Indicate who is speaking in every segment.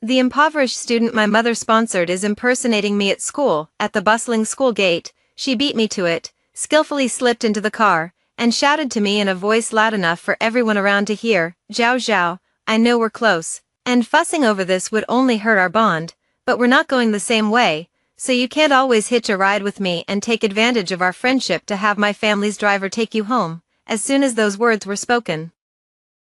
Speaker 1: The impoverished student my mother sponsored is impersonating me at school. At the bustling school gate, she beat me to it, skillfully slipped into the car, and shouted to me in a voice loud enough for everyone around to hear, "Zhao Zhao, I know we're close, and fussing over this would only hurt our bond, but we're not going the same way, so you can't always hitch a ride with me and take advantage of our friendship to have my family's driver take you home." As soon as those words were spoken,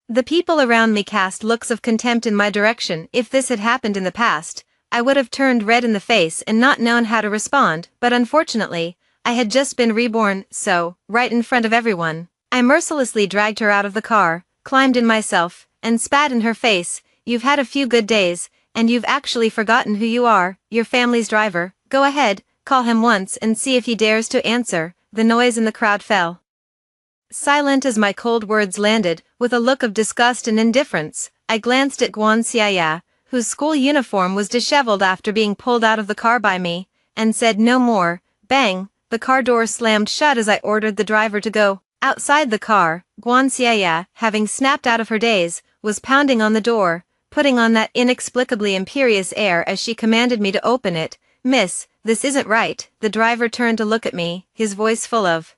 Speaker 1: the people around me cast looks of contempt in my direction. If this had happened in the past, I would have turned red in the face and not known how to respond, but unfortunately, I had just been reborn, so, right in front of everyone, I mercilessly dragged her out of the car, climbed in myself, and spat in her face. "You've had a few good days, and you've actually forgotten who you are, your family's driver. Go ahead, call him once and see if he dares to answer." The noise in the crowd fell silent as my cold words landed. With a look of disgust and indifference, I glanced at Guan Xiaya, whose school uniform was disheveled after being pulled out of the car by me, and said no more. Bang! The car door slammed shut as I ordered the driver to go. Outside the car, Guan Xiaya, having snapped out of her daze, was pounding on the door, putting on that inexplicably imperious air as she commanded me to open it. "Miss, this isn't right." The driver turned to look at me, his voice full of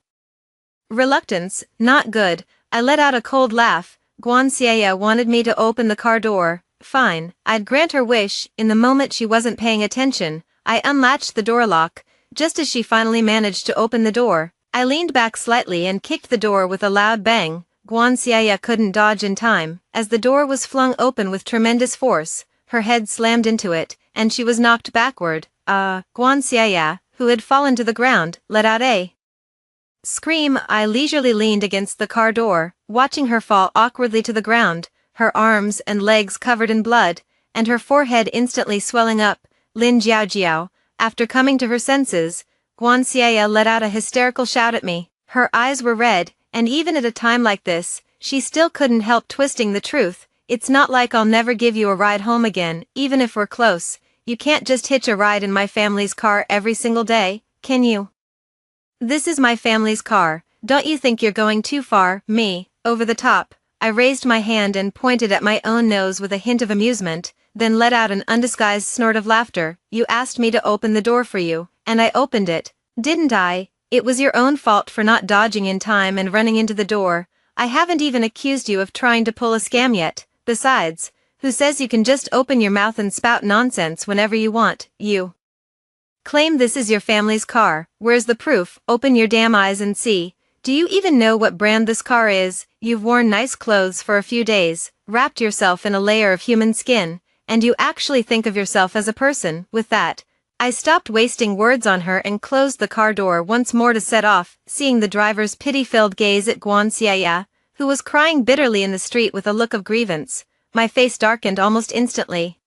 Speaker 1: reluctance. "Not good." I let out a cold laugh. Guan Xiaya wanted me to open the car door. Fine, I'd grant her wish. In the moment she wasn't paying attention, I unlatched the door lock. Just as she finally managed to open the door, I leaned back slightly and kicked the door with a loud bang. Guan Xiaya couldn't dodge in time. As the door was flung open with tremendous force, her head slammed into it, and she was knocked backward. Guan Xiaya, who had fallen to the ground, let out a scream. I leisurely leaned against the car door, watching her fall awkwardly to the ground, her arms and legs covered in blood, and her forehead instantly swelling up. "Lin Jiaojiao." After coming to her senses, Guan Xiaya let out a hysterical shout at me. Her eyes were red, and even at a time like this, she still couldn't help twisting the truth. "It's not like I'll never give you a ride home again, even if we're close. You can't just hitch a ride in my family's car every single day, can you? This is my family's car. Don't you think you're going too far?" Me, over the top. I raised my hand and pointed at my own nose with a hint of amusement, then let out an undisguised snort of laughter. "You asked me to open the door for you, and I opened it, didn't I? It was your own fault for not dodging in time and running into the door. I haven't even accused you of trying to pull a scam yet. Besides, who says you can just open your mouth and spout nonsense whenever you want? You claim this is your family's car. Where's the proof? Open your damn eyes and see. Do you even know what brand this car is? You've worn nice clothes for a few days, wrapped yourself in a layer of human skin, and you actually think of yourself as a person." With that, I stopped wasting words on her and closed the car door once more to set off. Seeing the driver's pity-filled gaze at Guan Xiaya, who was crying bitterly in the street with a look of grievance, my face darkened almost instantly.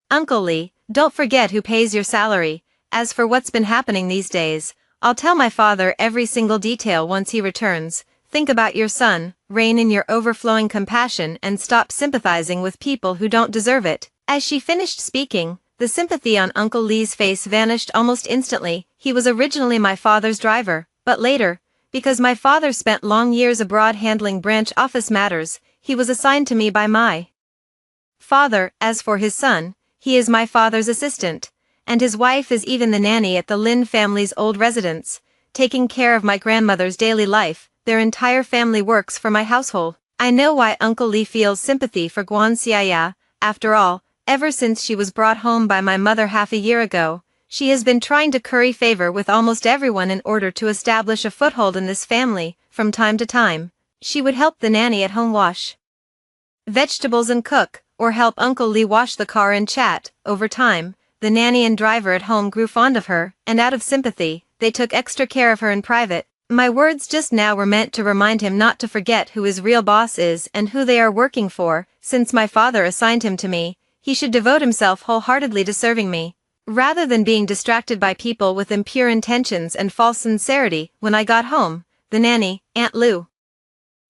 Speaker 1: "Uncle Li, don't forget who pays your salary. As for what's been happening these days, I'll tell my father every single detail once he returns. Think about your son, rein in your overflowing compassion and stop sympathizing with people who don't deserve it." As she finished speaking, the sympathy on Uncle Li's face vanished almost instantly. He was originally my father's driver, but later, because my father spent long years abroad handling branch office matters, he was assigned to me by my father. As for his son, he is my father's assistant, and his wife is even the nanny at the Lin family's old residence, taking care of my grandmother's daily life. Their entire family works for my household. I know why Uncle Li feels sympathy for Guan Xiaya. After all, ever since she was brought home by my mother half a year ago, she has been trying to curry favor with almost everyone in order to establish a foothold in this family. From time to time, she would help the nanny at home wash vegetables and cook, or help Uncle Li wash the car and chat. Over time, the nanny and driver at home grew fond of her, and out of sympathy, they took extra care of her in private. My words just now were meant to remind him not to forget who his real boss is and who they are working for. Since my father assigned him to me, he should devote himself wholeheartedly to serving me, rather than being distracted by people with impure intentions and false sincerity. When I got home, the nanny, Aunt Lu,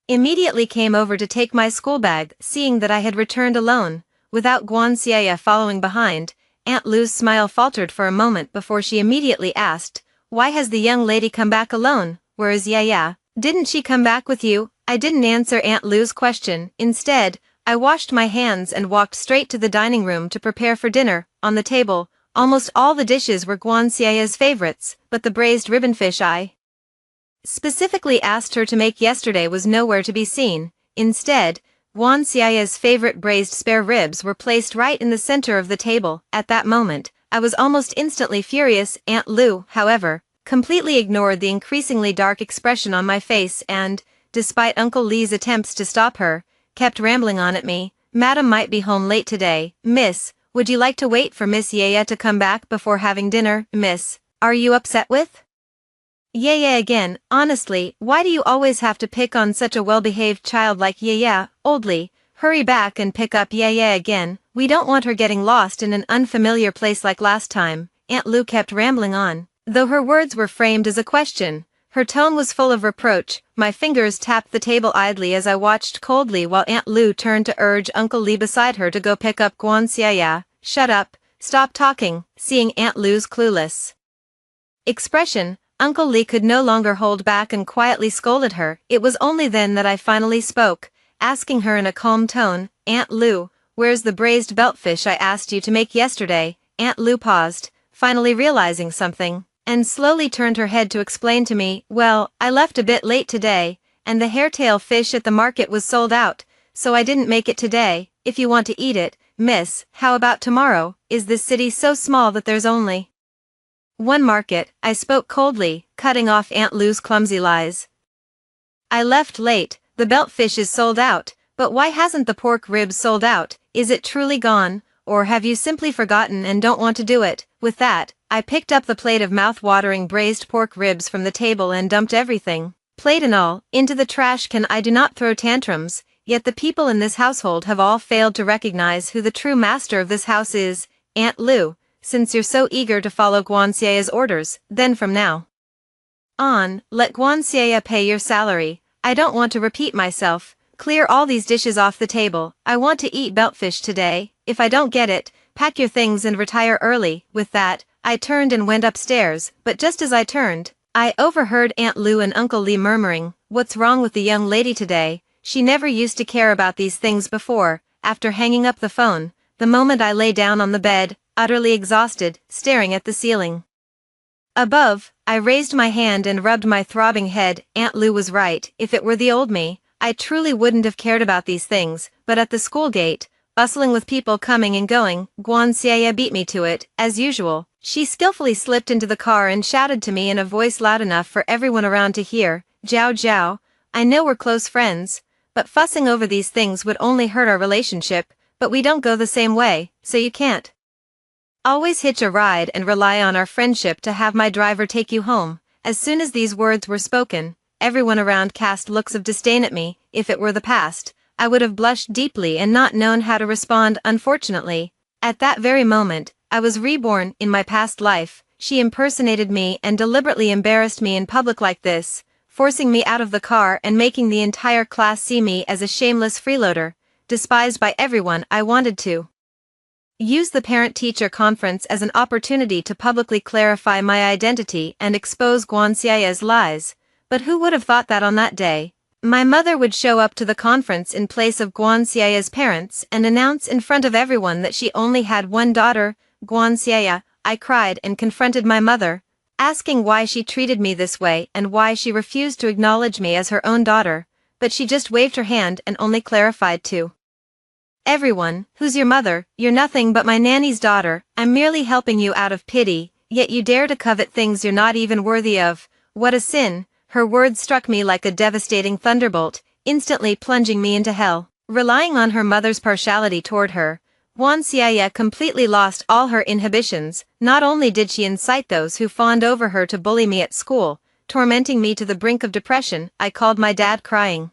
Speaker 1: immediately came over to take my school bag. Seeing that I had returned alone, without Guan Xiaya following behind, Aunt Lu's smile faltered for a moment before she immediately asked, "Why has the young lady come back alone? Where is Yaya? Didn't she come back with you?" I didn't answer Aunt Lu's question. Instead, I washed my hands and walked straight to the dining room to prepare for dinner. On the table, almost all the dishes were Guanxia's favorites, but the braised ribbonfish I specifically asked her to make yesterday was nowhere to be seen. Instead, Guanxia's favorite braised spare ribs were placed right in the center of the table. At that moment, I was almost instantly furious. Aunt Lu, however, completely ignored the increasingly dark expression on my face and, despite Uncle Lee's attempts to stop her, kept rambling on at me. Madam might be home late today. Miss, would you like to wait for Miss Yaya to come back before having dinner? Miss, are you upset with Yaya again? Honestly, why do you always have to pick on such a well-behaved child like Yaya? Oldly, hurry back and pick up Yaya again. We don't want her getting lost in an unfamiliar place like last time. Aunt Lu kept rambling on. Though her words were framed as a question, her tone was full of reproach. My fingers tapped the table idly as I watched coldly while Aunt Lu turned to urge Uncle Lee beside her to go pick up Guanxiaya. Shut up, stop talking. Seeing Aunt Lu's clueless expression, Uncle Lee could no longer hold back and quietly scolded her. It was only then that I finally spoke, asking her in a calm tone, Aunt Lu, where's the braised beltfish I asked you to make yesterday? Aunt Lu paused, finally realizing something, and slowly turned her head to explain to me, well, I left a bit late today, and the hairtail fish at the market was sold out, so I didn't make it today. If you want to eat it, miss, how about tomorrow? Is this city so small that there's only one market? I spoke coldly, cutting off Aunt Lu's clumsy lies. I left late, the beltfish is sold out, but why hasn't the pork ribs sold out? Is it truly gone, or have you simply forgotten and don't want to do it? With that, I picked up the plate of mouth-watering braised pork ribs from the table and dumped everything, plate and all, into the trash can. I do not throw tantrums, yet the people in this household have all failed to recognize who the true master of this house is. Aunt Lu, since you're so eager to follow Guanxia's orders, then from now on, let Guanxia pay your salary. I don't want to repeat myself. Clear all these dishes off the table. I want to eat beltfish today. If I don't get it, pack your things and retire early. With that, I turned and went upstairs, but just as I turned, I overheard Aunt Lu and Uncle Lee murmuring, what's wrong with the young lady today? She never used to care about these things before. After hanging up the phone, the moment I lay down on the bed, utterly exhausted, staring at the ceiling above, I raised my hand and rubbed my throbbing head. Aunt Lu was right. If it were the old me, I truly wouldn't have cared about these things, but at the school gate, bustling with people coming and going, Guanxia beat me to it. As usual, she skillfully slipped into the car and shouted to me in a voice loud enough for everyone around to hear, Zhao Zhao, I know we're close friends, but fussing over these things would only hurt our relationship, but we don't go the same way, so you can't always hitch a ride and rely on our friendship to have my driver take you home. As soon as these words were spoken, everyone around cast looks of disdain at me. If it were the past, I would have blushed deeply and not known how to respond. Unfortunately, at that very moment, I was reborn. In my past life, she impersonated me and deliberately embarrassed me in public like this, forcing me out of the car and making the entire class see me as a shameless freeloader, despised by everyone. I wanted to use the parent-teacher conference as an opportunity to publicly clarify my identity and expose Guanxia's lies, but who would have thought that on that day, my mother would show up to the conference in place of Guanxia's parents and announce in front of everyone that she only had one daughter, Guanxia. I cried and confronted my mother, asking why she treated me this way and why she refused to acknowledge me as her own daughter, but she just waved her hand and only clarified to everyone, who's your mother? You're nothing but my nanny's daughter. I'm merely helping you out of pity, yet you dare to covet things you're not even worthy of. What a sin! Her words struck me like a devastating thunderbolt, instantly plunging me into hell. Relying on her mother's partiality toward her, Guanxia completely lost all her inhibitions. Not only did she incite those who fawned over her to bully me at school, tormenting me to the brink of depression, I called my dad crying,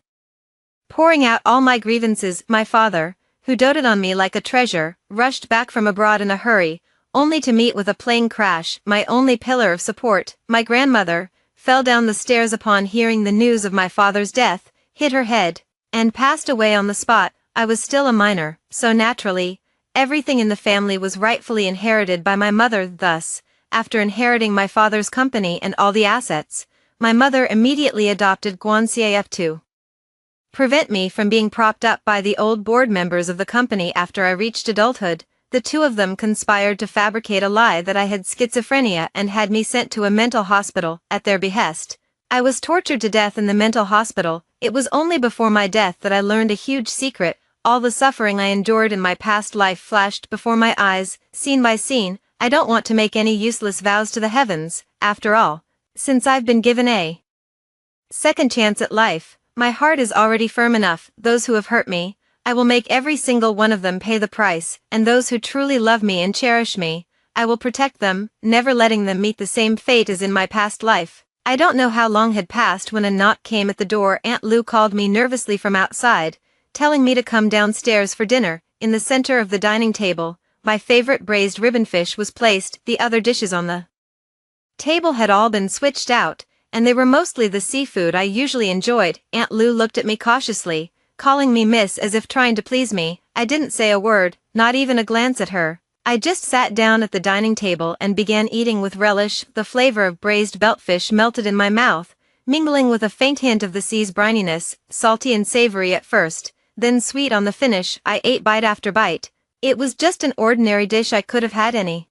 Speaker 1: pouring out all my grievances. My father, who doted on me like a treasure, rushed back from abroad in a hurry, only to meet with a plane crash. My only pillar of support, my grandmother, fell down the stairs upon hearing the news of my father's death, hit her head, and passed away on the spot. I was still a minor, so naturally, everything in the family was rightfully inherited by my mother. Thus, after inheriting my father's company and all the assets, my mother immediately adopted Guanxia too. prevent me from being propped up by the old board members of the company after I reached adulthood. The two of them conspired to fabricate a lie that I had schizophrenia and had me sent to a mental hospital at their behest. I was tortured to death in the mental hospital. It was only before my death that I learned a huge secret. All the suffering I endured in my past life flashed before my eyes, scene by scene. I don't want to make any useless vows to the heavens, after all. Since I've been given a second chance at life, my heart is already firm enough. Those who have hurt me, I will make every single one of them pay the price, and those who truly love me and cherish me, I will protect them, never letting them meet the same fate as in my past life. I don't know how long had passed when a knock came at the door. Aunt Lou called me nervously from outside, telling me to come downstairs for dinner. In the center of the dining table, my favorite braised ribbon fish was placed. The other dishes on the table had all been switched out, and they were mostly the seafood I usually enjoyed. Aunt Lou looked at me cautiously, calling me miss as if trying to please me. I didn't say a word, not even a glance at her. I just sat down at the dining table and began eating with relish. The flavor of braised beltfish melted in my mouth, mingling with a faint hint of the sea's brininess, salty and savory at first, then sweet on the finish. I ate bite after bite. It was just an ordinary dish I could have had any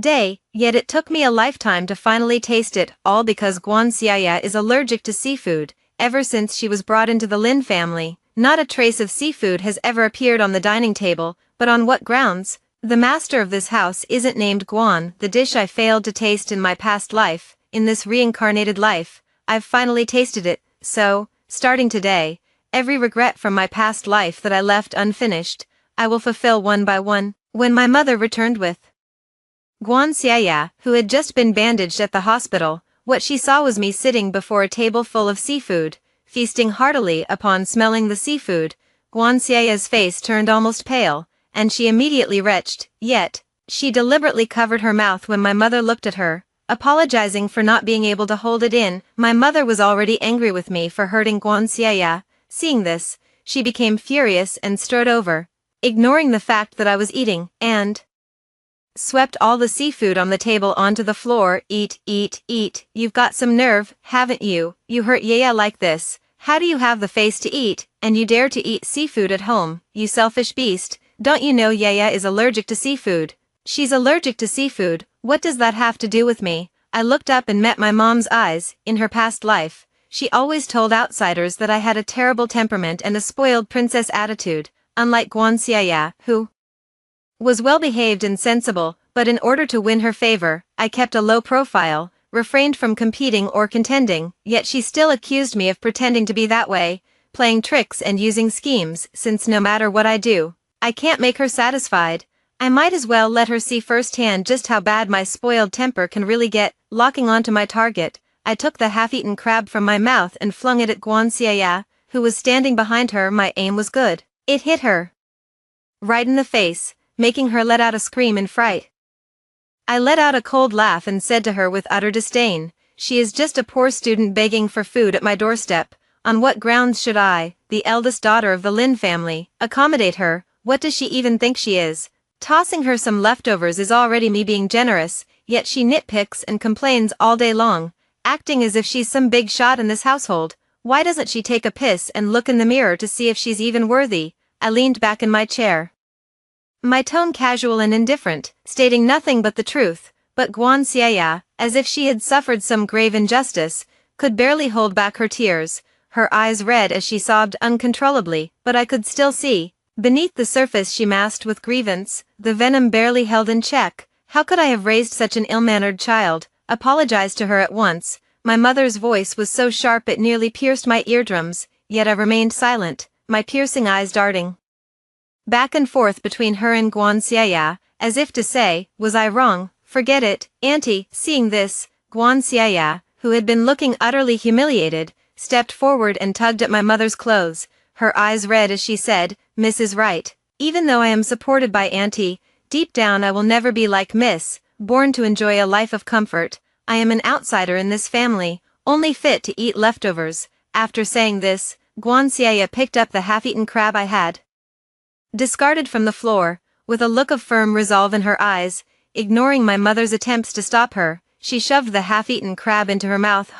Speaker 1: day, yet it took me a lifetime to finally taste it, all because Guan Xiaya is allergic to seafood. Ever since she was brought into the Lin family, not a trace of seafood has ever appeared on the dining table. But on what grounds? The master of this house isn't named Guan. The dish I failed to taste in my past life, in this reincarnated life, I've finally tasted it. So, starting today, every regret from my past life that I left unfinished, I will fulfill one by one. When my mother returned with Guan Xiaya, who had just been bandaged at the hospital, what she saw was me sitting before a table full of seafood, feasting heartily. Upon smelling the seafood, Guan Xiaya's face turned almost pale, and she immediately retched. Yet, she deliberately covered her mouth when my mother looked at her, apologizing for not being able to hold it in. My mother was already angry with me for hurting Guan Xiaya. Seeing this, she became furious and strode over, ignoring the fact that I was eating, and swept all the seafood on the table onto the floor. Eat, eat, eat. You've got some nerve, haven't you? You hurt Yaya like this. How do you have the face to eat, and you dare to eat seafood at home, you selfish beast? Don't you know Yaya is allergic to seafood? She's allergic to seafood. What does that have to do with me? I looked up and met my mom's eyes. In her past life, she always told outsiders that I had a terrible temperament and a spoiled princess attitude, unlike Guan Xiaya, who was well-behaved and sensible. But in order to win her favor, I kept a low profile, refrained from competing or contending. Yet she still accused me of pretending to be that way, playing tricks and using schemes. Since no matter what I do, I can't make her satisfied, I might as well let her see firsthand just how bad my spoiled temper can really get. Locking onto my target, I took the half-eaten crab from my mouth and flung it at Guan Xiaya, who was standing behind her. My aim was good. It hit her right in the face, making her let out a scream in fright. I let out a cold laugh and said to her with utter disdain, "She is just a poor student begging for food at my doorstep. On what grounds should I, the eldest daughter of the Lin family, accommodate her? What does she even think she is? Tossing her some leftovers is already me being generous, yet she nitpicks and complains all day long, acting as if she's some big shot in this household. Why doesn't she take a piss and look in the mirror to see if she's even worthy?" I leaned back in my chair, my tone casual and indifferent, stating nothing but the truth. But Guan Xiaya, as if she had suffered some grave injustice, could barely hold back her tears, her eyes red as she sobbed uncontrollably. But I could still see, beneath the surface she masked with grievance, the venom barely held in check. How could I have raised such an ill-mannered child? Apologized to her at once. My mother's voice was so sharp it nearly pierced my eardrums, yet I remained silent, my piercing eyes darting back and forth between her and Guan Xiaya, as if to say, was I wrong? Forget it, auntie. Seeing this, Guan Xiaya, who had been looking utterly humiliated, stepped forward and tugged at my mother's clothes, her eyes red as she said, "Miss is right. Even though I am supported by auntie, deep down I will never be like Miss, born to enjoy a life of comfort. I am an outsider in this family, only fit to eat leftovers." After saying this, Guan Xiaya picked up the half-eaten crab I had discarded from the floor, with a look of firm resolve in her eyes. Ignoring my mother's attempts to stop her, she shoved the half-eaten crab into her mouth.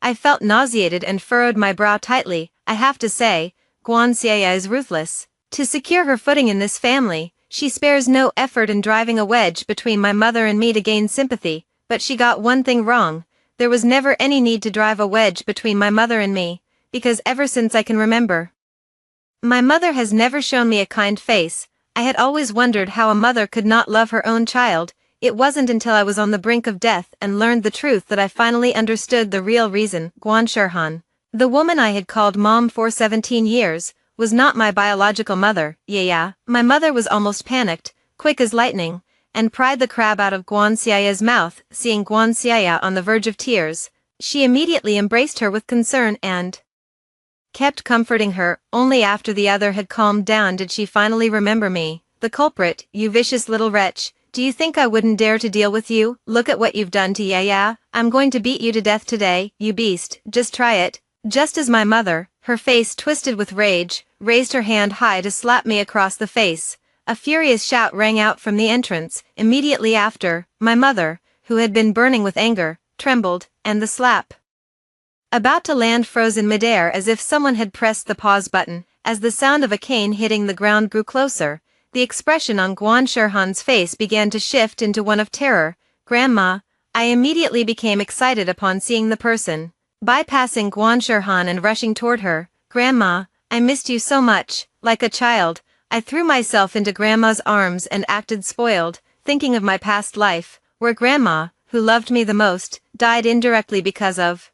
Speaker 1: I felt nauseated and furrowed my brow tightly. I have to say, Guan Xia is ruthless. To secure her footing in this family, she spares no effort in driving a wedge between my mother and me to gain sympathy, but she got one thing wrong. There was never any need to drive a wedge between my mother and me, because ever since I can remember, my mother has never shown me a kind face. I had always wondered how a mother could not love her own child. It wasn't until I was on the brink of death and learned the truth that I finally understood the real reason. Guan Shirhan, the woman I had called mom for 17 years, was not my biological mother. Yeah, my mother was almost panicked, quick as lightning, and pried the crab out of Guan Xiao's mouth. Seeing Guan Xiao on the verge of tears, she immediately embraced her with concern and kept comforting her. Only after the other had calmed down did she finally remember me. The culprit, you vicious little wretch. Do you think I wouldn't dare to deal with you? Look at what you've done to Yaya. I'm going to beat you to death today, you beast. Just try it. Just as my mother, her face twisted with rage, raised her hand high to slap me across the face, a furious shout rang out from the entrance. Immediately after, my mother, who had been burning with anger, trembled, and the slap about to land froze in midair as if someone had pressed the pause button. As the sound of a cane hitting the ground grew closer, the expression on Guan Shirhan's face began to shift into one of terror. Grandma, I immediately became excited upon seeing the person. Bypassing Guan Shirhan and rushing toward her, Grandma, I missed you so much. Like a child, I threw myself into Grandma's arms and acted spoiled, thinking of my past life, where Grandma, who loved me the most, died indirectly because of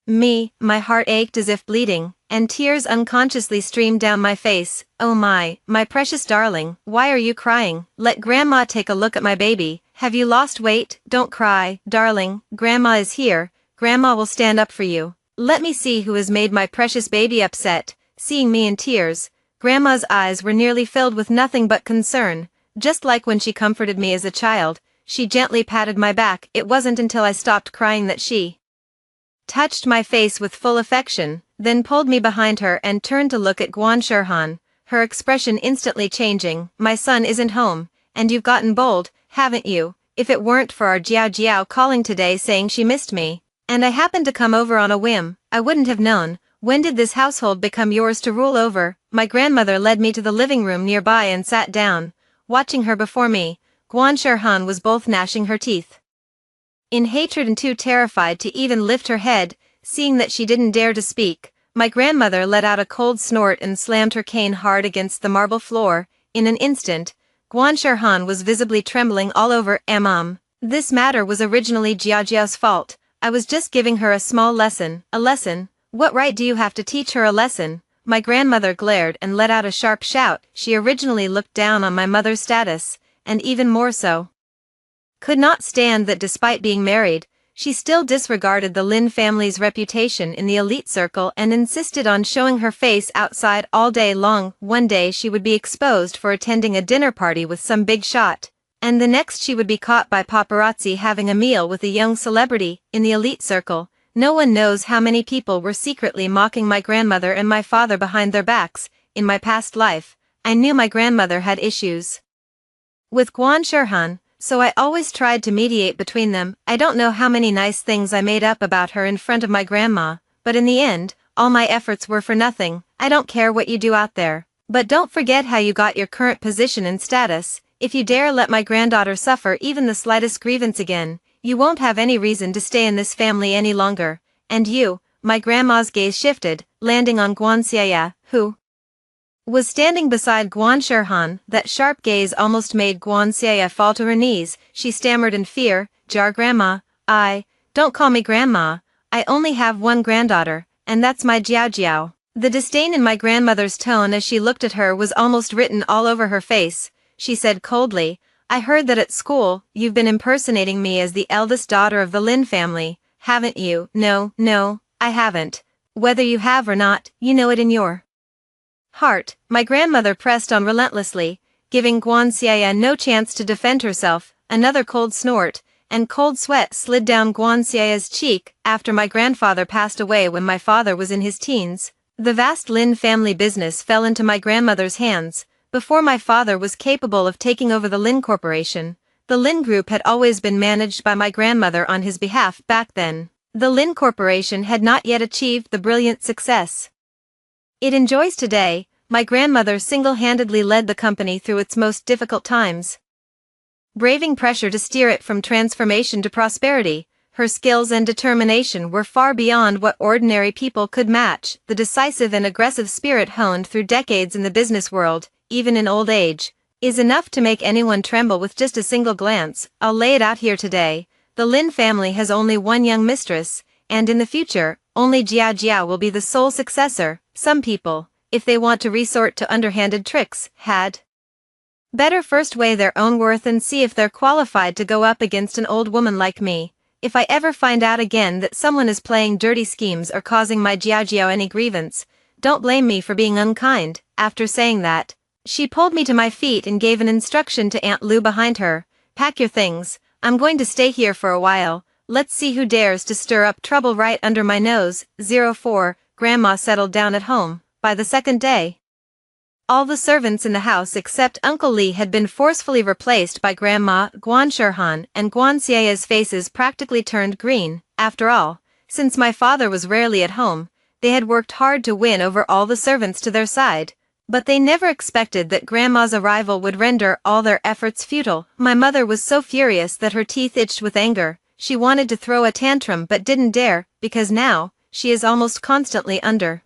Speaker 1: me. My heart ached as if bleeding, and tears unconsciously streamed down my face. Oh my precious darling, why are you crying? Let Grandma take a look at my baby. Have you lost weight? Don't cry, darling. Grandma is here. Grandma will stand up for you. Let me see who has made my precious baby upset. Seeing me in tears, Grandma's eyes were nearly filled with nothing but concern. Just like when she comforted me as a child, she gently patted my back. It wasn't until I stopped crying that she touched my face with full affection, then pulled me behind her and turned to look at Guan Shirhan, her expression instantly changing. My son isn't home, and you've gotten bold, haven't you? If it weren't for our Jiao Jiao calling today saying she missed me, and I happened to come over on a whim, I wouldn't have known. When did this household become yours to rule over? My grandmother led me to the living room nearby and sat down, watching her before me. Guan Shirhan was both gnashing her teeth in hatred and too terrified to even lift her head. Seeing that she didn't dare to speak, my grandmother let out a cold snort and slammed her cane hard against the marble floor. In an instant, Guan Shirhan was visibly trembling all over. This matter was originally Jiajiao's fault. I was just giving her a small lesson. A lesson? What right do you have to teach her a lesson? My grandmother glared and let out a sharp shout. She originally looked down on my mother's status, and even more so, could not stand that despite being married, she still disregarded the Lin family's reputation in the elite circle and insisted on showing her face outside all day long. One day she would be exposed for attending a dinner party with some big shot, and the next she would be caught by paparazzi having a meal with a young celebrity. In the elite circle, no one knows how many people were secretly mocking my grandmother and my father behind their backs. In my past life, I knew my grandmother had issues with Guan Shirhan, so I always tried to mediate between them. I don't know how many nice things I made up about her in front of my grandma, but in the end, all my efforts were for nothing. I don't care what you do out there, but don't forget how you got your current position and status. If you dare let my granddaughter suffer even the slightest grievance again, you won't have any reason to stay in this family any longer. And you, my grandma's gaze shifted, landing on Guan Xia, who was standing beside Guan Shirhan. That sharp gaze almost made Guan Xia fall to her knees. She stammered in fear, "Jar Grandma, don't call me Grandma. I only have one granddaughter, and that's my Jiao Jiao." The disdain in my grandmother's tone as she looked at her was almost written all over her face. She said coldly, "I heard that at school, you've been impersonating me as the eldest daughter of the Lin family, haven't you?" No, I haven't. Whether you have or not, you know it in your heart. My grandmother pressed on relentlessly, giving Guan Xia no chance to defend herself. Another cold snort, and cold sweat slid down Guan Xia's cheek. After my grandfather passed away when my father was in his teens, the vast Lin family business fell into my grandmother's hands. Before my father was capable of taking over the Lin Corporation, the Lin Group had always been managed by my grandmother on his behalf. Back then, the Lin Corporation had not yet achieved the brilliant success It enjoys today. My grandmother single-handedly led the company through its most difficult times, braving pressure to steer it from transformation to prosperity. Her skills and determination were far beyond what ordinary people could match. The decisive and aggressive spirit honed through decades in the business world, even in old age, is enough to make anyone tremble with just a single glance. I'll lay it out here today. The Lin family has only one young mistress, and in the future, only Jia Jia will be the sole successor. Some people, if they want to resort to underhanded tricks, had better first weigh their own worth and see if they're qualified to go up against an old woman like me. If I ever find out again that someone is playing dirty schemes or causing my Jiajiao any grievance, don't blame me for being unkind. After saying that, she pulled me to my feet and gave an instruction to Aunt Lu behind her. Pack your things, I'm going to stay here for a while. Let's see who dares to stir up trouble right under my nose. 04, Grandma settled down at home. By the second day, all the servants in the house except Uncle Li had been forcefully replaced by Grandma Guan Shirhan, and Guan Xiao's faces practically turned green. After all, since my father was rarely at home, they had worked hard to win over all the servants to their side. But they never expected that Grandma's arrival would render all their efforts futile. My mother was so furious that her teeth itched with anger. She wanted to throw a tantrum but didn't dare, because now, she is almost constantly under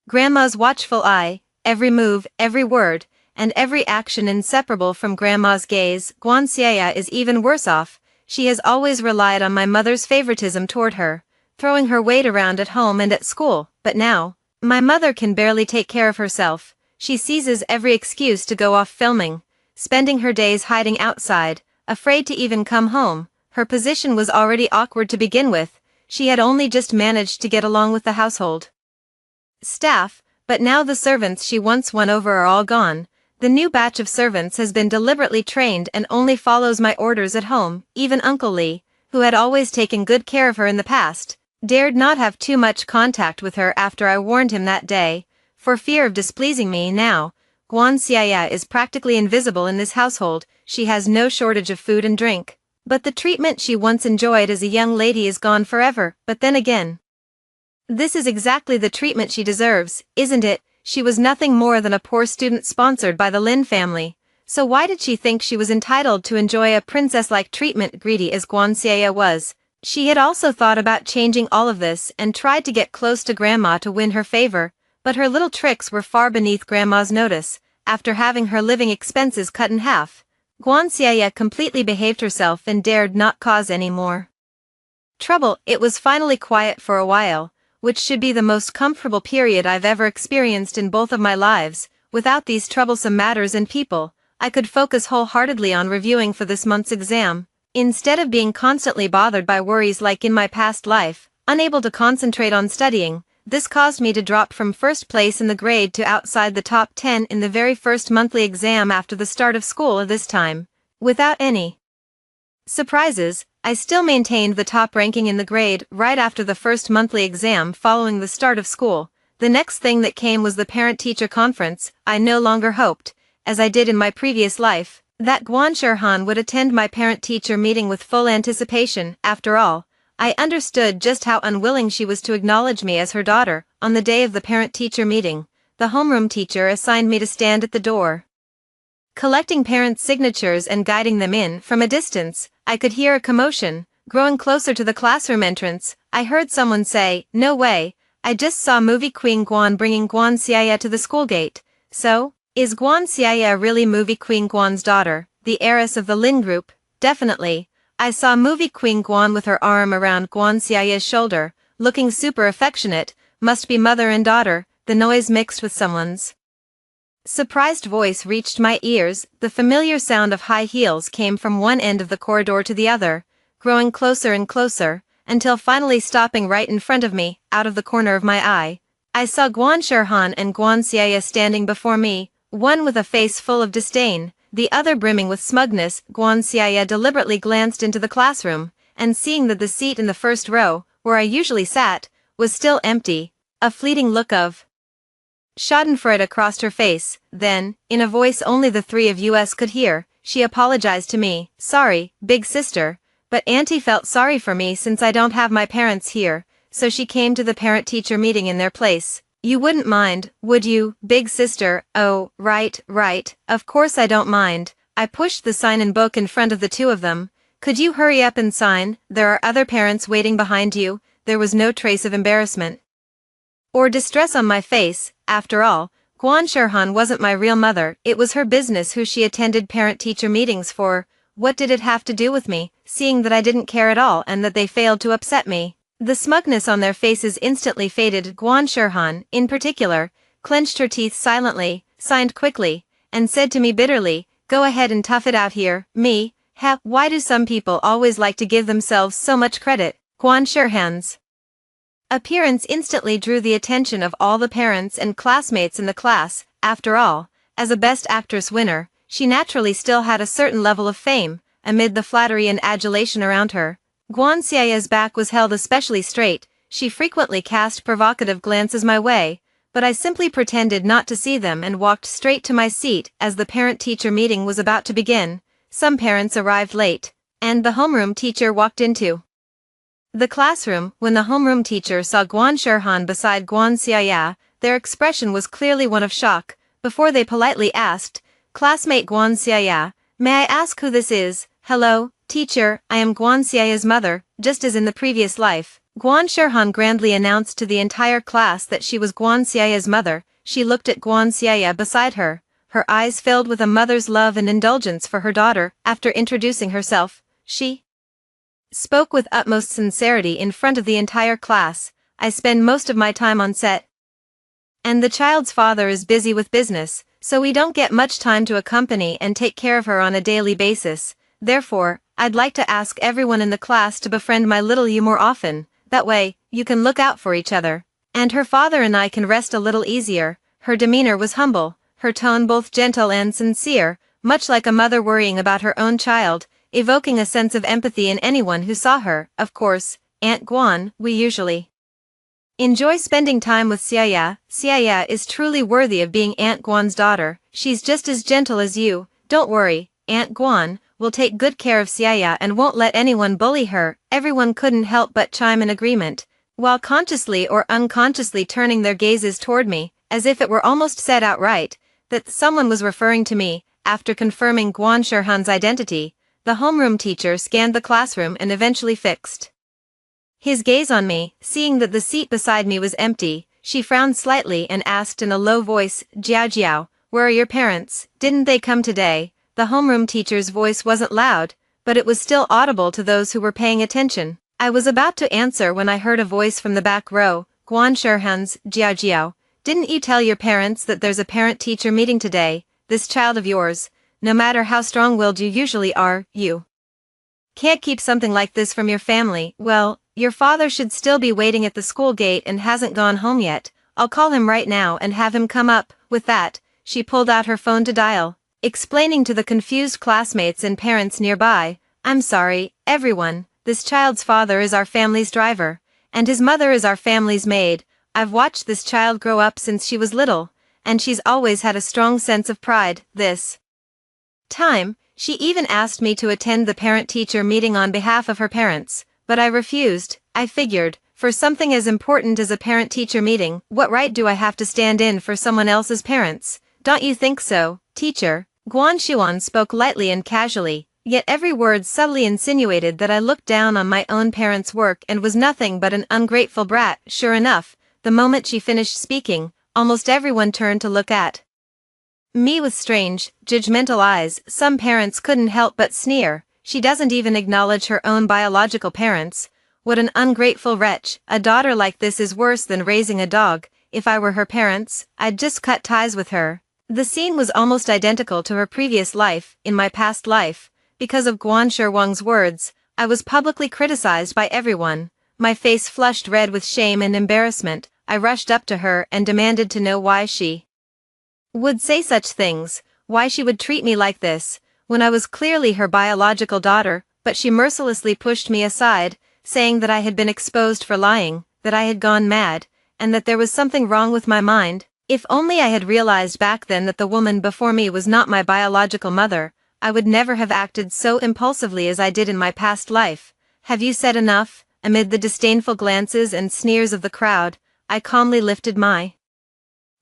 Speaker 1: Grandma's watchful eye. Every move, every word, and every action inseparable from Grandma's gaze. Guan Xia is even worse off. She has always relied on my mother's favoritism toward her, throwing her weight around at home and at school. But now, my mother can barely take care of herself. She seizes every excuse to go off filming, spending her days hiding outside, afraid to even come home. Her position was already awkward to begin with. She had only just managed to get along with the household staff, but now the servants she once won over are all gone. The new batch of servants has been deliberately trained and only follows my orders at home. Even Uncle Li, who had always taken good care of her in the past, dared not have too much contact with her after I warned him that day, for fear of displeasing me. Now, Guan Xia is practically invisible in this household. She has no shortage of food and drink, but the treatment she once enjoyed as a young lady is gone forever. But then again, this is exactly the treatment she deserves, isn't it? She was nothing more than a poor student sponsored by the Lin family, so why did she think she was entitled to enjoy a princess-like treatment? Greedy as Guan Xia was, she had also thought about changing all of this and tried to get close to Grandma to win her favor, but her little tricks were far beneath Grandma's notice. After having her living expenses cut in half, Guan Xia completely behaved herself and dared not cause any more trouble. It was finally quiet for a while, which should be the most comfortable period I've ever experienced in both of my lives. Without these troublesome matters and people, I could focus wholeheartedly on reviewing for this month's exam, instead of being constantly bothered by worries like in my past life, unable to concentrate on studying. This caused me to drop from first place in the grade to outside the top 10 in the very first monthly exam after the start of school. This time, without any surprises, I still maintained the top ranking in the grade right after the first monthly exam following the start of school. The next thing that came was the parent-teacher conference. I no longer hoped, as I did in my previous life, that Guan Shirhan would attend my parent-teacher meeting with full anticipation. After all, I understood just how unwilling she was to acknowledge me as her daughter. On the day of the parent-teacher meeting, the homeroom teacher assigned me to stand at the door, collecting parents' signatures and guiding them in. From a distance, I could hear a commotion. Growing closer to the classroom entrance, I heard someone say, "No way, I just saw movie queen Guan bringing Guan Xia to the school gate." So, is Guan Xia really movie queen Guan's daughter, the heiress of the Lin group? Definitely. I saw movie queen Guan with her arm around Guan Xia's shoulder, looking super affectionate. Must be mother and daughter. The noise mixed with someone's surprised voice reached my ears. The familiar sound of high heels came from one end of the corridor to the other, growing closer and closer, until finally stopping right in front of me. Out of the corner of my eye, I saw Guan Shirhan and Guan Xia standing before me, one with a face full of disdain, the other brimming with smugness. Guan Xia deliberately glanced into the classroom, and seeing that the seat in the first row, where I usually sat, was still empty, a fleeting look of schadenfreude crossed her face. Then, in a voice only the three of us could hear, she apologized to me. "Sorry, big sister, but Auntie felt sorry for me since I don't have my parents here, so she came to the parent-teacher meeting in their place." You wouldn't mind, would you, big sister? Oh, right, right, of course I don't mind. I pushed the sign-in book in front of the two of them. Could you hurry up and sign? There are other parents waiting behind you. There was no trace of embarrassment or distress on my face. After all, Guan Shirhan wasn't my real mother, it was her business who she attended parent-teacher meetings for. What did it have to do with me, seeing that I didn't care at all and that they failed to upset me? The smugness on their faces instantly faded. Guan Shirhan, in particular, clenched her teeth silently, signed quickly, and said to me bitterly, "Go ahead and tough it out here, me. Why do some people always like to give themselves so much credit?" Guan Shirhan's appearance instantly drew the attention of all the parents and classmates in the class. After all, as a Best Actress winner, she naturally still had a certain level of fame. Amid the flattery and adulation around her, Guan Xiaoya's back was held especially straight. She frequently cast provocative glances my way, but I simply pretended not to see them and walked straight to my seat. As the parent-teacher meeting was about to begin, some parents arrived late, and the homeroom teacher walked into the classroom. When the homeroom teacher saw Guan Shirhan beside Guan Xiaoya, their expression was clearly one of shock. Before they politely asked, "Classmate Guan Xiaoya, may I ask who this is?" "Hello, teacher, I am Guan Xiaoya's mother." Just as in the previous life, Guan Shirhan grandly announced to the entire class that she was Guan Xiaoya's mother. She looked at Guan Xiaoya beside her, her eyes filled with a mother's love and indulgence for her daughter. After introducing herself, she spoke with utmost sincerity in front of the entire class. "I spend most of my time on set, and the child's father is busy with business, so we don't get much time to accompany and take care of her on a daily basis. Therefore, I'd like to ask everyone in the class to befriend my little you more often. That way, you can look out for each other, and her father and I can rest a little easier." Her demeanor was humble, her tone both gentle and sincere, much like a mother worrying about her own child, evoking a sense of empathy in anyone who saw her. "Of course, Aunt Guan, we usually enjoy spending time with Xiaoya. Xiaoya is truly worthy of being Aunt Guan's daughter. She's just as gentle as you. Don't worry, Aunt Guan will take good care of Xiaoya and won't let anyone bully her." Everyone couldn't help but chime in agreement, while consciously or unconsciously turning their gazes toward me, as if it were almost said outright that someone was referring to me. After confirming Guan Shirhan's identity, the homeroom teacher scanned the classroom and eventually fixed his gaze on me. Seeing that the seat beside me was empty, she frowned slightly and asked in a low voice, "Jiao Jiao, where are your parents? Didn't they come today?" The homeroom teacher's voice wasn't loud, but it was still audible to those who were paying attention. I was about to answer when I heard a voice from the back row, Guan Shirhan's, "Jiao Jiao, didn't you tell your parents that there's a parent-teacher meeting today? This child of yours, no matter how strong-willed you usually are, you can't keep something like this from your family. Well, your father should still be waiting at the school gate and hasn't gone home yet. I'll call him right now and have him come up." With that, she pulled out her phone to dial, explaining to the confused classmates and parents nearby, "I'm sorry, everyone, this child's father is our family's driver, and his mother is our family's maid. I've watched this child grow up since she was little, and she's always had a strong sense of pride. This time, she even asked me to attend the parent-teacher meeting on behalf of her parents, but I refused. I figured, for something as important as a parent-teacher meeting, what right do I have to stand in for someone else's parents? Don't you think so, teacher?" Guan Xuan spoke lightly and casually, yet every word subtly insinuated that I looked down on my own parents' work and was nothing but an ungrateful brat. Sure enough, the moment she finished speaking, almost everyone turned to look at me with strange, judgmental eyes. Some parents couldn't help but sneer. "She doesn't even acknowledge her own biological parents. What an ungrateful wretch. A daughter like this is worse than raising a dog. If I were her parents, I'd just cut ties with her." The scene was almost identical to her previous life. In my past life, because of Guan Shirwang's words, I was publicly criticized by everyone. My face flushed red with shame and embarrassment. I rushed up to her and demanded to know why she would say such things, why she would treat me like this, when I was clearly her biological daughter. But she mercilessly pushed me aside, saying that I had been exposed for lying, that I had gone mad, and that there was something wrong with my mind. If only I had realized back then that the woman before me was not my biological mother, I would never have acted so impulsively as I did in my past life. "Have you said enough?" Amid the disdainful glances and sneers of the crowd, I calmly lifted my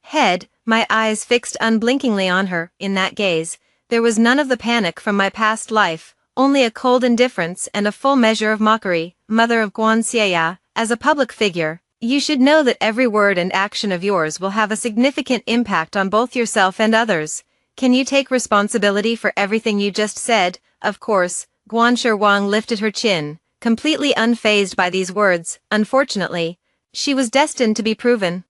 Speaker 1: head, my eyes fixed unblinkingly on her. In that gaze, there was none of the panic from my past life, only a cold indifference and a full measure of mockery. Mother of Guan Xia, as a public figure, you should know that every word and action of yours will have a significant impact on both yourself and others. Can you take responsibility for everything you just said? Of course. Guan Sherwang lifted her chin, completely unfazed by these words. Unfortunately, she was destined to be proven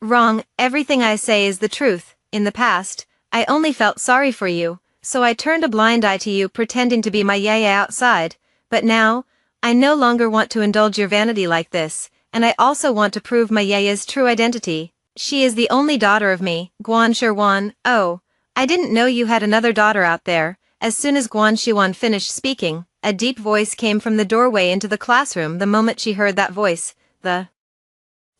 Speaker 1: wrong. Everything I say is the truth. In the past, I only felt sorry for you, so I turned a blind eye to you pretending to be my yaya outside. But now, I no longer want to indulge your vanity like this, and I also want to prove my yaya's true identity. She is the only daughter of me, Guan Sherwan. Oh, I didn't know you had another daughter out there. As soon as Guan Sherwan finished speaking, a deep voice came from the doorway into the classroom. The moment she heard that voice, the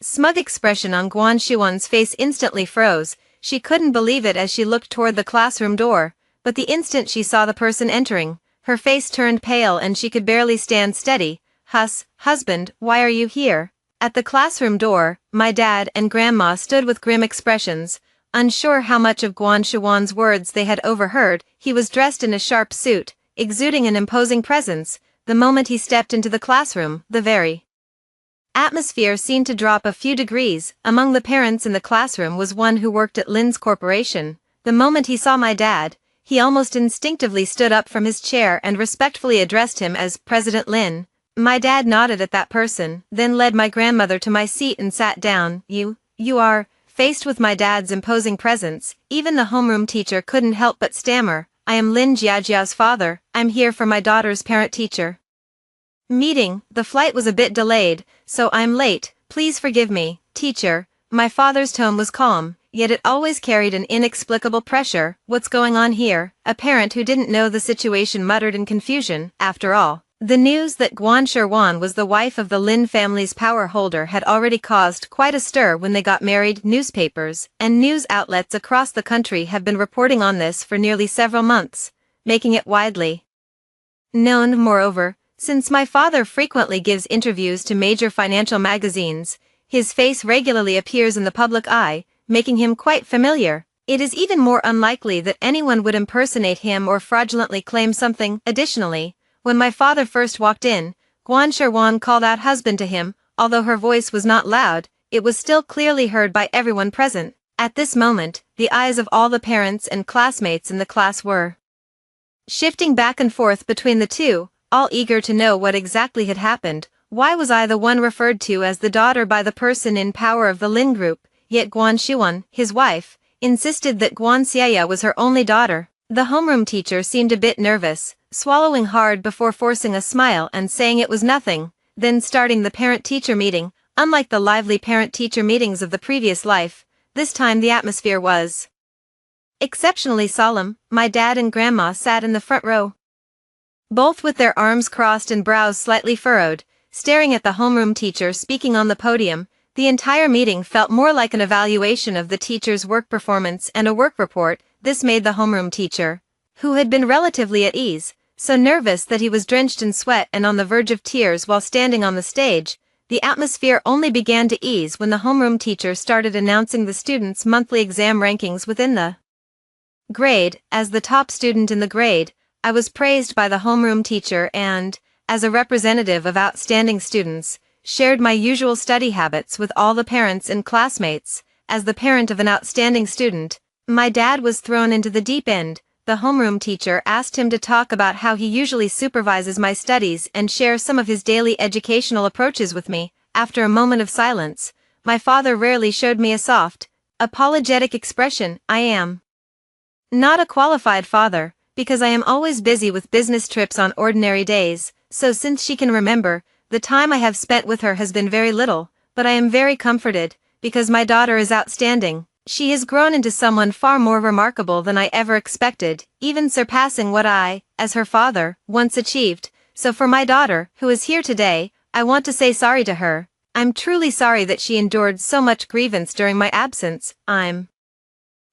Speaker 1: smug expression on Guan Sherwan's face instantly froze. She couldn't believe it as she looked toward the classroom door, but the instant she saw the person entering, her face turned pale and she could barely stand steady. Husband, why are you here? At the classroom door, my dad and grandma stood with grim expressions, unsure how much of Guan Sherwan's words they had overheard. He was dressed in a sharp suit, exuding an imposing presence. The moment he stepped into the classroom, the very atmosphere seemed to drop a few degrees. Among the parents in the classroom was one who worked at Lin's corporation. The moment he saw my dad, he almost instinctively stood up from his chair and respectfully addressed him as President Lin. My dad nodded at that person, then led my grandmother to my seat and sat down. You are... Faced with my dad's imposing presence, even the homeroom teacher couldn't help but stammer. I am Lin Jiajia's father. I'm here for my daughter's parent-teacher meeting. The flight was a bit delayed, so I'm late. Please forgive me, teacher. My father's tone was calm, yet it always carried an inexplicable pressure. What's going on here? A parent who didn't know the situation muttered in confusion. After all, the news that Guan Sherwan was the wife of the Lin family's power holder had already caused quite a stir when they got married. Newspapers and news outlets across the country have been reporting on this for nearly several months, making it widely known. Moreover, since my father frequently gives interviews to major financial magazines, his face regularly appears in the public eye, making him quite familiar. It is even more unlikely that anyone would impersonate him or fraudulently claim something. Additionally, when my father first walked in, Guan Sherwan called out husband to him. Although her voice was not loud, it was still clearly heard by everyone present. At this moment, the eyes of all the parents and classmates in the class were shifting back and forth between the two, all eager to know what exactly had happened. Why was I the one referred to as the daughter by the person in power of the Lin group? Yet Guan Sherwan, his wife, insisted that Guan Xia was her only daughter. The homeroom teacher seemed a bit nervous, swallowing hard before forcing a smile and saying it was nothing, then starting the parent-teacher meeting. Unlike the lively parent-teacher meetings of the previous life, this time the atmosphere was exceptionally solemn. My dad and grandma sat in the front row, both with their arms crossed and brows slightly furrowed, staring at the homeroom teacher speaking on the podium. The entire meeting felt more like an evaluation of the teacher's work performance and a work report. This made the homeroom teacher, who had been relatively at ease, so nervous that he was drenched in sweat and on the verge of tears while standing on the stage. The atmosphere only began to ease when the homeroom teacher started announcing the students' monthly exam rankings within the grade. As the top student in the grade, I was praised by the homeroom teacher and, as a representative of outstanding students, shared my usual study habits with all the parents and classmates. As the parent of an outstanding student, my dad was thrown into the deep end. The homeroom teacher asked him to talk about how he usually supervises my studies and share some of his daily educational approaches with me. After a moment of silence, my father rarely showed me a soft, apologetic expression. I am not a qualified father, because I am always busy with business trips on ordinary days, so since she can remember, the time I have spent with her has been very little, but I am very comforted, because my daughter is outstanding. She has grown into someone far more remarkable than I ever expected, even surpassing what I, as her father, once achieved. So for my daughter, who is here today, I want to say sorry to her. I'm truly sorry that she endured so much grievance during my absence. I'm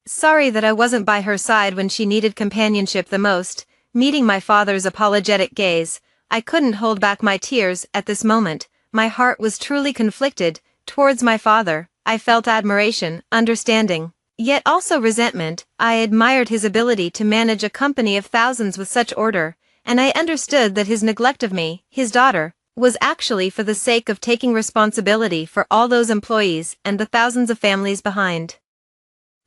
Speaker 1: sorry that I wasn't by her side when she needed companionship the most. Meeting my father's apologetic gaze, I couldn't hold back my tears. At this moment, my heart was truly conflicted towards my father. I felt admiration, understanding, yet also resentment. I admired his ability to manage a company of thousands with such order, and I understood that his neglect of me, his daughter, was actually for the sake of taking responsibility for all those employees and the thousands of families behind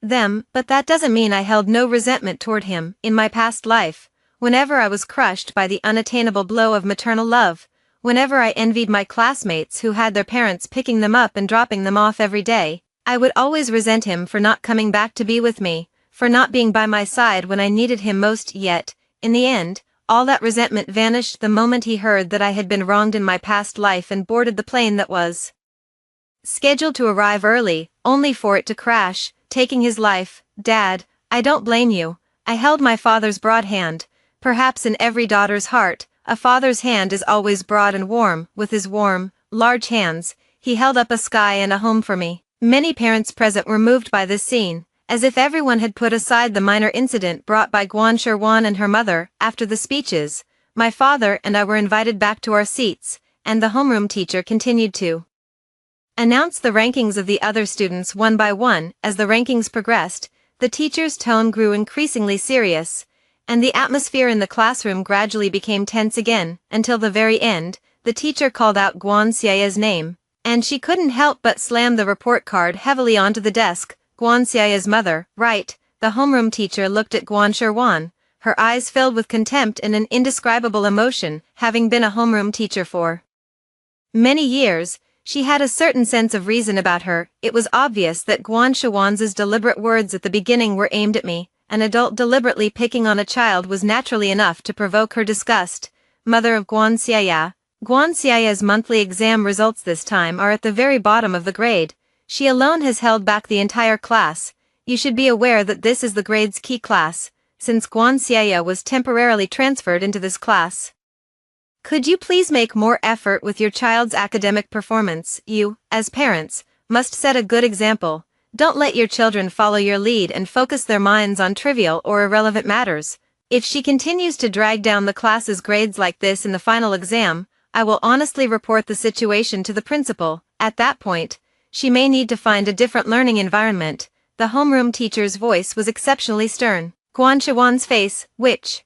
Speaker 1: them. But that doesn't mean I held no resentment toward him. In my past life, whenever I was crushed by the unattainable blow of maternal love, whenever I envied my classmates who had their parents picking them up and dropping them off every day, I would always resent him for not coming back to be with me, for not being by my side when I needed him most. Yet, in the end, all that resentment vanished the moment he heard that I had been wronged in my past life and boarded the plane that was scheduled to arrive early, only for it to crash, taking his life. Dad, I don't blame you. I held my father's broad hand. Perhaps in every daughter's heart, a father's hand is always broad and warm. With his warm, large hands, he held up a sky and a home for me. Many parents present were moved by this scene, as if everyone had put aside the minor incident brought by Guan Sherwan and her mother. After the speeches, my father and I were invited back to our seats, and the homeroom teacher continued to announce the rankings of the other students one by one. As the rankings progressed, the teacher's tone grew increasingly serious, and the atmosphere in the classroom gradually became tense again, until the very end. The teacher called out Guan Xiao's name, and she couldn't help but slam the report card heavily onto the desk. Guan Xiao's mother, right? The homeroom teacher looked at Guan Sherwan, her eyes filled with contempt and an indescribable emotion. Having been a homeroom teacher for many years, she had a certain sense of reason about her. It was obvious that Guan Sherwan's deliberate words at the beginning were aimed at me. An adult deliberately picking on a child was naturally enough to provoke her disgust. Mother of Guan Xiaya. Guan Xiaya's monthly exam results this time are at the very bottom of the grade. She alone has held back the entire class. You should be aware that this is the grade's key class, since Guan Xiaya was temporarily transferred into this class. Could you please make more effort with your child's academic performance? You, as parents, must set a good example. Don't let your children follow your lead and focus their minds on trivial or irrelevant matters. If she continues to drag down the class's grades like this in the final exam, I will honestly report the situation to the principal. At that point, she may need to find a different learning environment. The homeroom teacher's voice was exceptionally stern. Guan Sherwan's face, which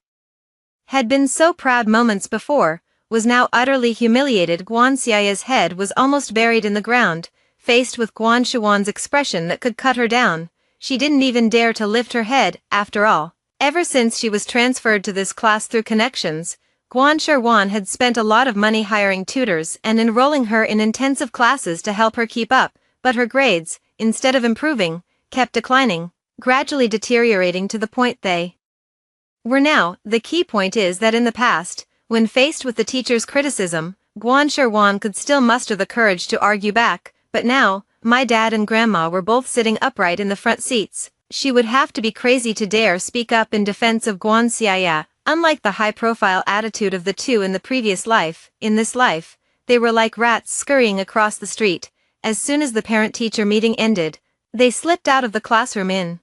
Speaker 1: had been so proud moments before, was now utterly humiliated. Guan Xiao's head was almost buried in the ground. Faced with Guan Sherwan's expression that could cut her down, she didn't even dare to lift her head. After all, ever since she was transferred to this class through connections, Guan Sherwan had spent a lot of money hiring tutors and enrolling her in intensive classes to help her keep up, but her grades, instead of improving, kept declining, gradually deteriorating to the point they were now. The key point is that in the past, when faced with the teacher's criticism, Guan Sherwan could still muster the courage to argue back, but now, my dad and grandma were both sitting upright in the front seats. She would have to be crazy to dare speak up in defense of Guan Xiaya. Unlike the high-profile attitude of the two in the previous life, in this life, they were like rats scurrying across the street. As soon as the parent-teacher meeting ended, they slipped out of the classroom in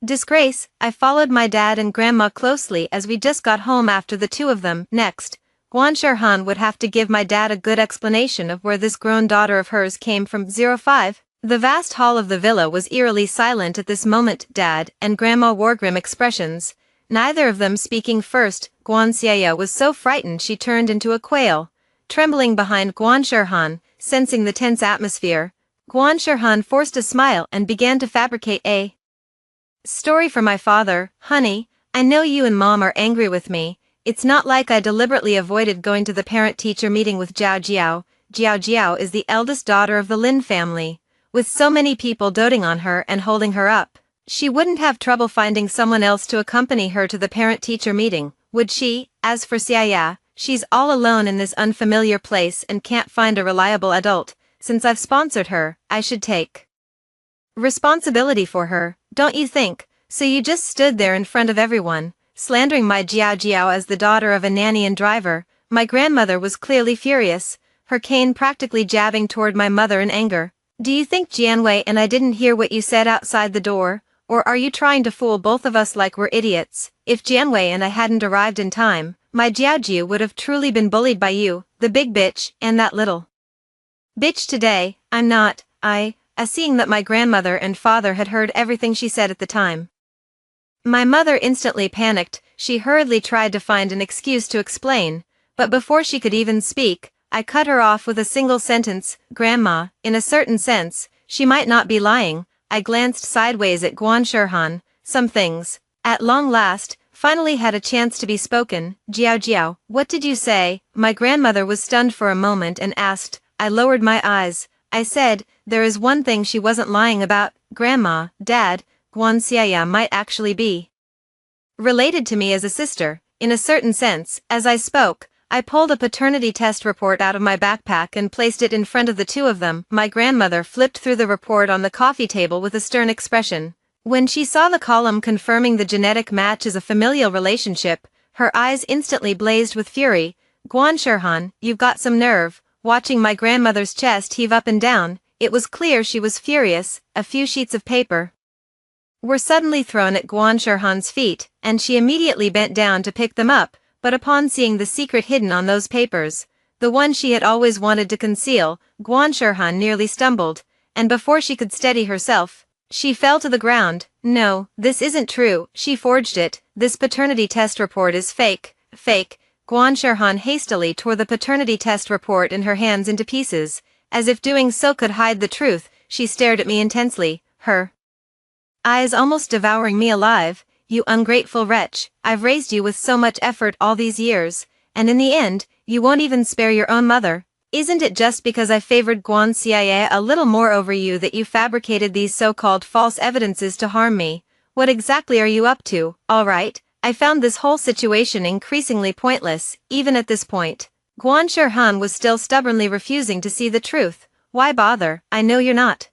Speaker 1: disgrace. I followed my dad and grandma closely as we just got home after the two of them. Next, Guan Sherhan would have to give my dad a good explanation of where this grown daughter of hers came from. 05. The vast hall of the villa was eerily silent at this moment. Dad and grandma wore grim expressions, neither of them speaking first. Guan Xiaya was so frightened she turned into a quail. Trembling behind Guan Sherhan, sensing the tense atmosphere, Guan Sherhan forced a smile and began to fabricate a story for my father. Honey, I know you and Mom are angry with me. It's not like I deliberately avoided going to the parent-teacher meeting with Jiao Jiao. Jiao Jiao is the eldest daughter of the Lin family. With so many people doting on her and holding her up, she wouldn't have trouble finding someone else to accompany her to the parent-teacher meeting, would she? As for Xiaya, she's all alone in this unfamiliar place and can't find a reliable adult. Since I've sponsored her, I should take responsibility for her, don't you think? So you just stood there in front of everyone, slandering my Jiao Jiao as the daughter of a nanny and driver. My grandmother was clearly furious, her cane practically jabbing toward my mother in anger. Do you think Jianwei and I didn't hear what you said outside the door, or are you trying to fool both of us like we're idiots? If Jianwei and I hadn't arrived in time, my Jiaojiu would have truly been bullied by you, the big bitch, and that little bitch today. I'm not, I as seeing that my grandmother and father had heard everything she said at the time. My mother instantly panicked. She hurriedly tried to find an excuse to explain, but before she could even speak, I cut her off with a single sentence, "Grandma, in a certain sense, she might not be lying." I glanced sideways at Guan Shirhan. Some things, at long last, finally had a chance to be spoken. "Jiao Jiao, what did you say?" My grandmother was stunned for a moment and asked. I lowered my eyes. I said, "There is one thing she wasn't lying about, Grandma, Dad. Guan Xiaya might actually be related to me as a sister, in a certain sense." As I spoke, I pulled a paternity test report out of my backpack and placed it in front of the two of them. My grandmother flipped through the report on the coffee table with a stern expression. When she saw the column confirming the genetic match as a familial relationship, her eyes instantly blazed with fury. "Guan Shirhan, you've got some nerve." Watching my grandmother's chest heave up and down, it was clear she was furious. A few sheets of paper were suddenly thrown at Guan Shirhan's feet, and she immediately bent down to pick them up, but upon seeing the secret hidden on those papers, the one she had always wanted to conceal, Guan Shirhan nearly stumbled, and before she could steady herself, she fell to the ground. "No, this isn't true. She forged it. This paternity test report is fake." "Fake." Guan Shirhan hastily tore the paternity test report in her hands into pieces. As if doing so could hide the truth, she stared at me intensely, her eyes almost devouring me alive. "You ungrateful wretch, I've raised you with so much effort all these years, and in the end, you won't even spare your own mother. Isn't it just because I favored Guan Xiaye a little more over you that you fabricated these so-called false evidences to harm me? What exactly are you up to?" All right, I found this whole situation increasingly pointless. Even at this point, Guan Shirhan was still stubbornly refusing to see the truth. "Why bother? I know you're not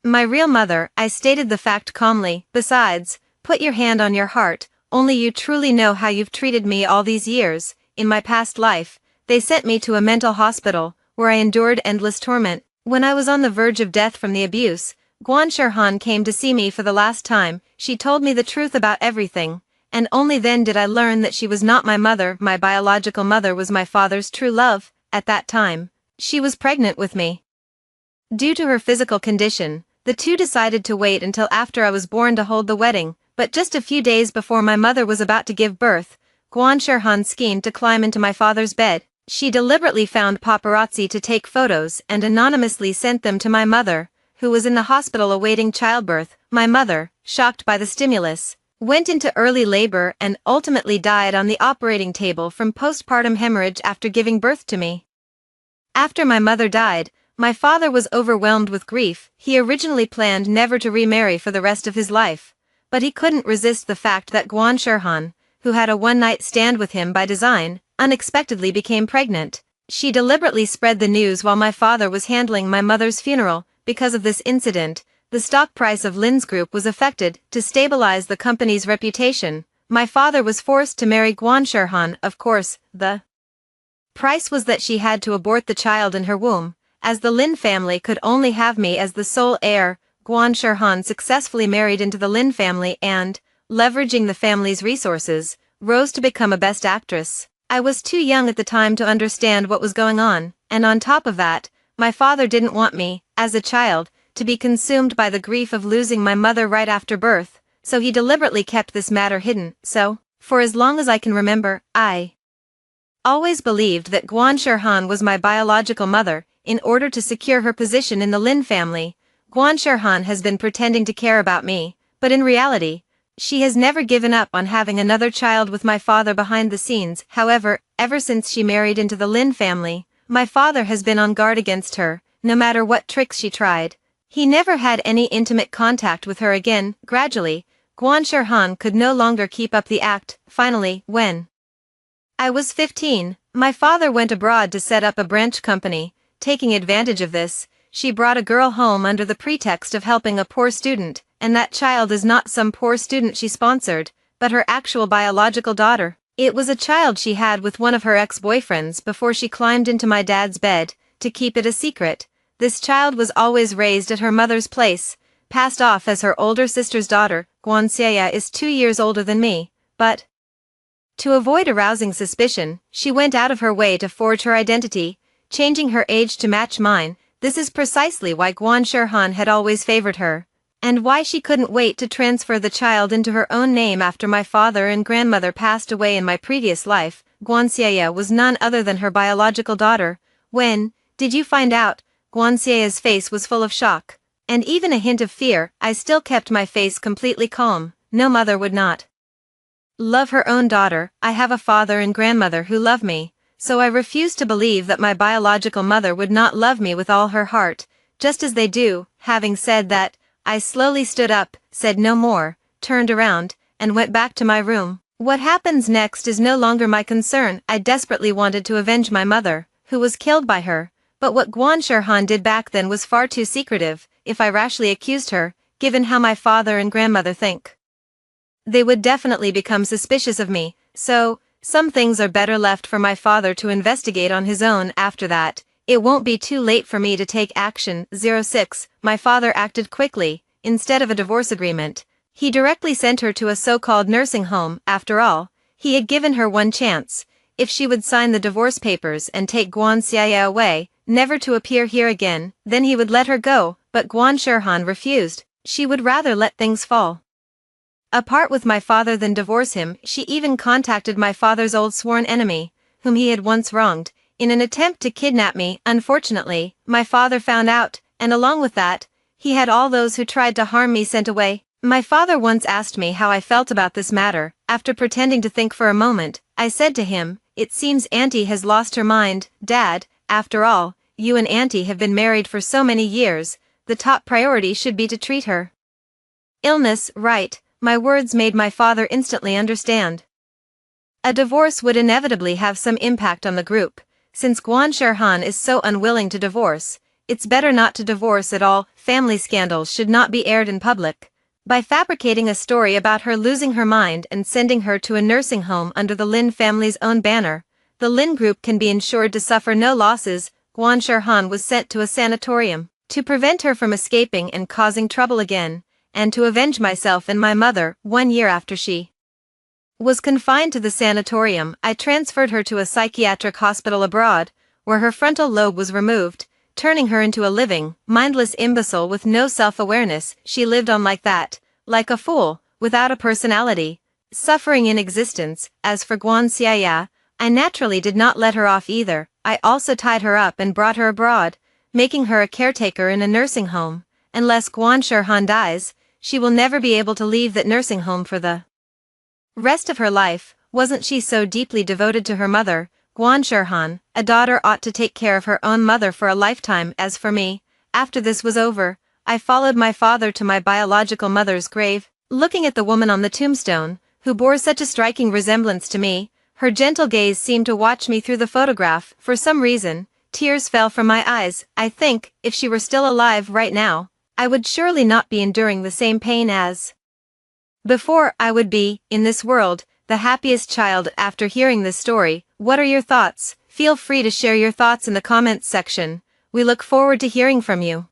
Speaker 1: my real mother." I stated the fact calmly. "Besides, put your hand on your heart, only you truly know how you've treated me all these years. In my past life, they sent me to a mental hospital, where I endured endless torment. When I was on the verge of death from the abuse, Guan Shirhan came to see me for the last time. She told me the truth about everything, and only then did I learn that she was not my mother. My biological mother was my father's true love. At that time, she was pregnant with me. Due to her physical condition, the two decided to wait until after I was born to hold the wedding, but just a few days before my mother was about to give birth, Guan Shirhan schemed to climb into my father's bed. She deliberately found paparazzi to take photos and anonymously sent them to my mother, who was in the hospital awaiting childbirth. My mother, shocked by the stimulus, went into early labor and ultimately died on the operating table from postpartum hemorrhage after giving birth to me. After my mother died, my father was overwhelmed with grief. He originally planned never to remarry for the rest of his life, but he couldn't resist the fact that Guan Shirhan, who had a one-night stand with him by design, unexpectedly became pregnant. She deliberately spread the news while my father was handling my mother's funeral. Because of this incident, the stock price of Lin's Group was affected. To stabilize the company's reputation, my father was forced to marry Guan Shirhan. Of course, the price was that she had to abort the child in her womb, as the Lin family could only have me as the sole heir. Guan Shirhan successfully married into the Lin family and, leveraging the family's resources, rose to become a best actress. I was too young at the time to understand what was going on, and on top of that, my father didn't want me, as a child, to be consumed by the grief of losing my mother right after birth, so he deliberately kept this matter hidden. So, for as long as I can remember, I always believed that Guan Shirhan was my biological mother. In order to secure her position in the Lin family, Guan Shirhan has been pretending to care about me, but in reality, she has never given up on having another child with my father behind the scenes. However, ever since she married into the Lin family, my father has been on guard against her, no matter what tricks she tried. He never had any intimate contact with her again. Gradually, Guan Shirhan could no longer keep up the act. Finally, when I was 15, my father went abroad to set up a branch company. Taking advantage of this, she brought a girl home under the pretext of helping a poor student, and that child is not some poor student she sponsored, but her actual biological daughter. It was a child she had with one of her ex-boyfriends before she climbed into my dad's bed. To keep it a secret, this child was always raised at her mother's place, passed off as her older sister's daughter. Guan Xiaya is 2 years older than me, but to avoid arousing suspicion, she went out of her way to forge her identity, changing her age to match mine. This is precisely why Guan Shirhan had always favored her, and why she couldn't wait to transfer the child into her own name after my father and grandmother passed away in my previous life. Guan Xie was none other than her biological daughter. When did you find out? Guan Xie's face was full of shock, and even a hint of fear. I still kept my face completely calm. No mother would not love her own daughter. I have a father and grandmother who love me, so I refused to believe that my biological mother would not love me with all her heart, just as they do. Having said that, I slowly stood up, said no more, turned around, and went back to my room. What happens next is no longer my concern. I desperately wanted to avenge my mother, who was killed by her, but what Guan Shirhan did back then was far too secretive. If I rashly accused her, given how my father and grandmother think, they would definitely become suspicious of me, so some things are better left for my father to investigate on his own. After that, it won't be too late for me to take action. 06. My father acted quickly. Instead of a divorce agreement, he directly sent her to a so-called nursing home. After all, he had given her one chance. If she would sign the divorce papers and take Guan Xie away, never to appear here again, then he would let her go. But Guan Shirhan refused. She would rather let things fall apart with my father than divorce him. She even contacted my father's old sworn enemy, whom he had once wronged, in an attempt to kidnap me. Unfortunately, my father found out, and along with that, he had all those who tried to harm me sent away. My father once asked me how I felt about this matter. After pretending to think for a moment, I said to him, "It seems Auntie has lost her mind, Dad. After all, you and Auntie have been married for so many years, the top priority should be to treat her illness right." My words made my father instantly understand. A divorce would inevitably have some impact on the group. Since Guan Shirhan is so unwilling to divorce, it's better not to divorce at all. Family scandals should not be aired in public. By fabricating a story about her losing her mind and sending her to a nursing home under the Lin family's own banner, the Lin group can be ensured to suffer no losses. Guan Shirhan was sent to a sanatorium to prevent her from escaping and causing trouble again, and to avenge myself and my mother. 1 year after she was confined to the sanatorium, I transferred her to a psychiatric hospital abroad, where her frontal lobe was removed, turning her into a living, mindless imbecile with no self-awareness. She lived on like that, like a fool, without a personality, suffering in existence. As for Guan Xie, I naturally did not let her off either. I also tied her up and brought her abroad, making her a caretaker in a nursing home. Unless Guan Shirhan dies, she will never be able to leave that nursing home for the rest of her life. Wasn't she so deeply devoted to her mother? Guan Shirhan, a daughter ought to take care of her own mother for a lifetime. As for me, after this was over, I followed my father to my biological mother's grave. Looking at the woman on the tombstone, who bore such a striking resemblance to me, her gentle gaze seemed to watch me through the photograph. For some reason, tears fell from my eyes. I think, if she were still alive right now, I would surely not be enduring the same pain as before. I would be, in this world, the happiest child. After hearing this story, what are your thoughts? Feel free to share your thoughts in the comments section. We look forward to hearing from you.